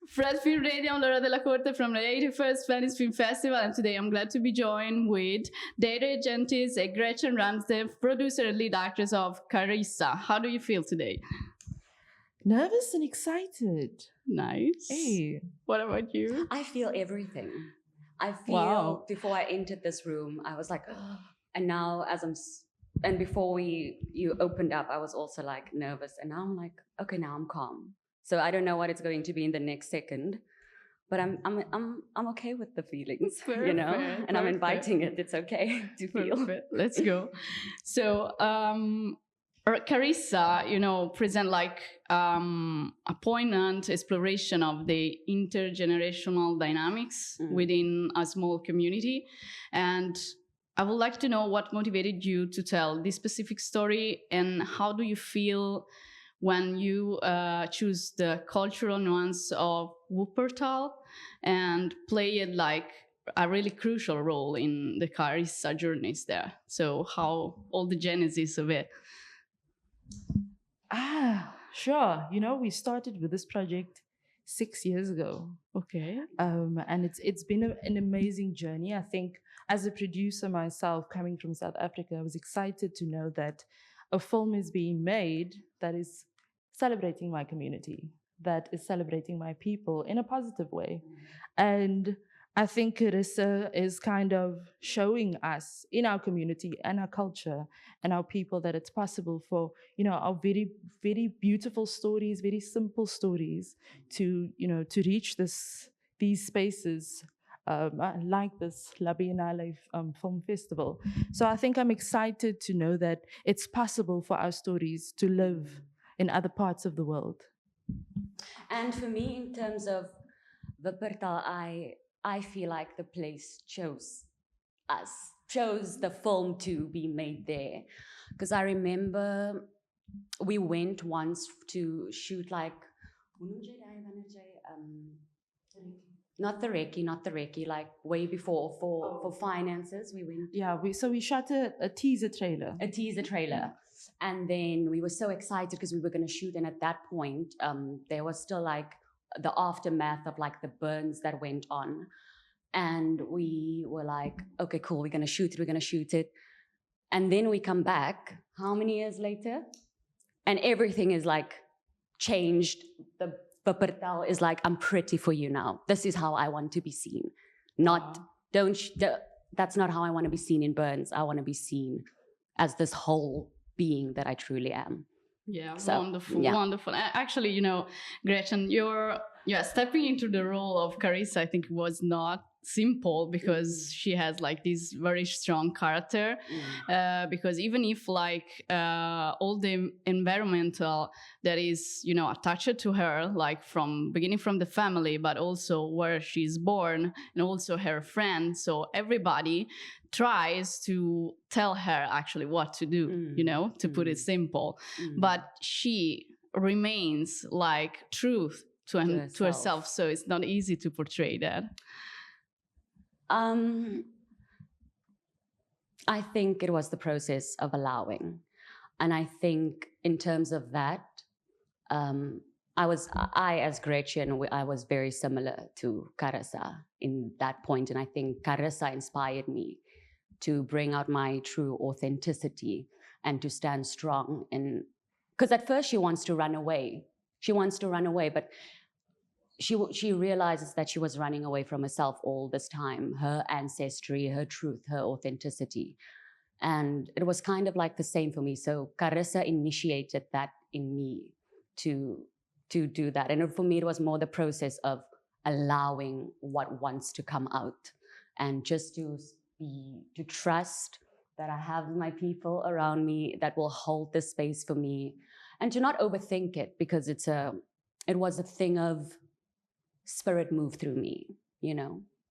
Fred Film Radio, I'm Laura della Corte from the 81st Venice Film Festival, and today I'm glad to be joined with Deidré Jantjies and Gretchen Ramsden, producer and lead actress of Carissa. How do you feel today? Nervous and excited. Nice. Hey. What about you? I feel everything. I feel before I entered this room, I was like, oh. And now and before you opened up, I was also like nervous, and now I'm like, okay, now I'm calm. So I don't know what it's going to be in the next second, but I'm okay with the feelings, perfect, you know, and perfect. I'm inviting it. It's okay to feel. Perfect. Let's go. So, Carissa, present like a poignant exploration of the intergenerational dynamics within a small community, and I would like to know what motivated you to tell this specific story, and how do you feel when you choose the cultural nuance of Wuppertal and play it like a really crucial role in the Carissa journeys there. So how all the genesis of it? Sure. We started with this project 6 years ago. Okay. And it's been an amazing journey. I think as a producer myself, coming from South Africa, I was excited to know that a film is being made that is celebrating my community, that is celebrating my people in a positive way. And I think Carissa is kind of showing us in our community and our culture and our people that it's possible for, our very, very beautiful stories, very simple stories to reach these spaces like this La Biennale Film Festival. So I think I'm excited to know that it's possible for our stories to live in other parts of the world. And for me, in terms of Wuppertal, I feel like the place chose the film to be made there. Because I remember we went once to shoot like, not the recce, like way before for finances. We went. Yeah, we shot a teaser trailer. A teaser trailer. And then we were so excited because we were going to shoot. And at that point, there was still like the aftermath of like the burns that went on. And we were like, okay, cool, we're going to shoot it. And then we come back, how many years later? And everything is like changed. The Wuppertal is like, I'm pretty for you now. This is how I want to be seen. That's not how I want to be seen in Burns. I want to be seen as this whole being that I truly am. Yeah, so, wonderful. Actually, Gretchen, you're stepping into the role of Carissa, I think it was not simple because she has like this very strong character. Because even if like all the environmental that is attached to her, like beginning from the family, but also where she's born and also her friends, so everybody tries to tell her actually what to do, to put it simple. But she remains like truth to herself, so it's not easy to portray that. I think it was the process of allowing. And I think in terms of that, I as Gretchen, I was very similar to Carissa in that point. And I think Carissa inspired me to bring out my true authenticity and to stand strong. Because at first she wants to run away. But she realizes that she was running away from herself all this time, her ancestry, her truth, her authenticity. And it was kind of like the same for me. So Carissa initiated that in me to do that. And for me, it was more the process of allowing what wants to come out and just to trust that I have my people around me that will hold the space for me, and to not overthink it, because it was a thing of spirit move through me,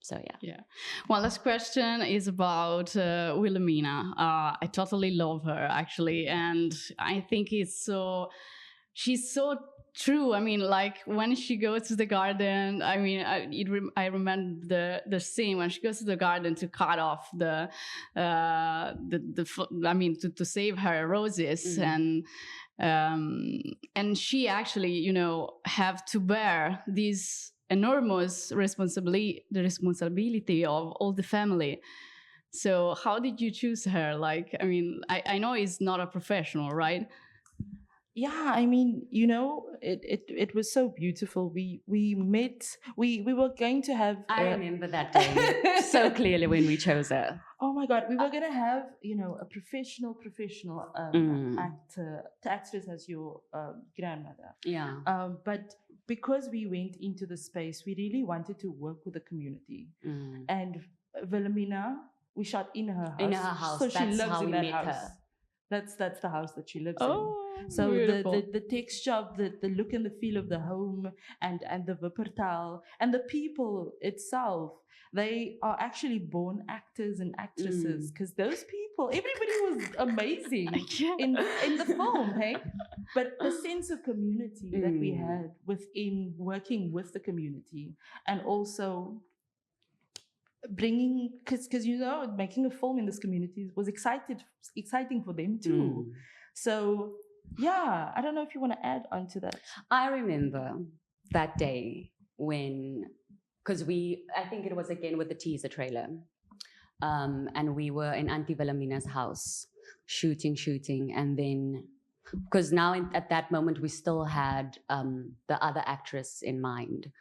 So yeah. One last question is about Wilhelmiena. I totally love her actually, and I think she's so true. I mean, like when she goes to the garden, I mean, I remember the scene when she goes to the garden to cut off to save her roses, and she actually, have to bear this enormous responsibility of all the family. So how did you choose her? Like, I mean, I know he's not a professional, right? Yeah, I mean, it was so beautiful. We met. We were going to have. I remember that day so clearly when we chose her. Oh my God, we were going to have a professional actress as your grandmother. Yeah. But because we went into the space, we really wanted to work with the community. And Wilhelmiena, we shot in her house. In her house. So That's she lives how in we that met house. her. That's the house that she lives Oh, in. So beautiful. the texture of the look and the feel of the home and the Wuppertal and the people itself, they are actually born actors and actresses, because those people, everybody was amazing in the film, hey? But the sense of community that we had within working with the community, and also bringing, because making a film in this community was exciting for them too. So yeah, I don't know if you want to add on to that. I remember that day when, because I think it was again with the teaser trailer, and we were in Auntie Wilhelmina's house shooting, and then because now at that moment we still had the other actress in mind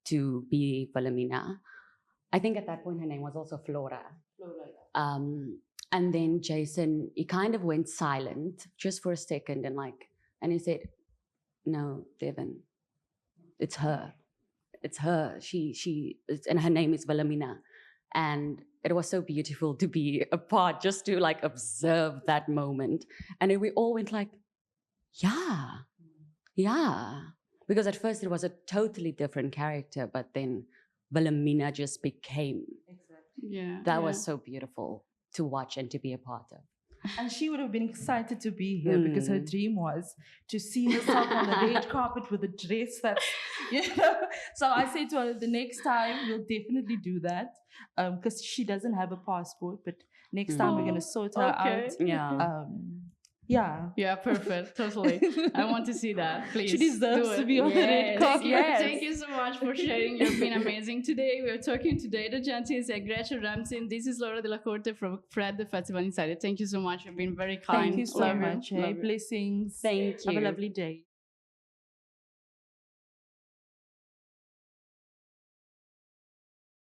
to be Wilhelmiena. I think at that point her name was also Flora. And then Jason, he kind of went silent just for a second, and he said, "No, Devin, it's her. It's her. And her name is Wilhelmiena." And it was so beautiful to be a part, just to observe that moment. And then we all went yeah. Because at first it was a totally different character, but then Wilhelmiena just became. Yeah. That was so beautiful to watch and to be a part of. And she would have been excited to be here because her dream was to see herself on the red carpet with a dress that's, So I said to her, the next time we'll definitely do that, because she doesn't have a passport, but next time we're going to sort her out. Yeah. Yeah, perfect. Totally. I want to see that. Please. She deserves to be on the red carpet. Thank you so much for sharing. You've been amazing today. We're talking to Deidré Jantjies and Gretchen Ramsden. This is Laura de la Corte from Fred the Festival Insider. Thank you so much. You've been very kind. Thank you so much. Hey, blessings. Thank you. Have a lovely day.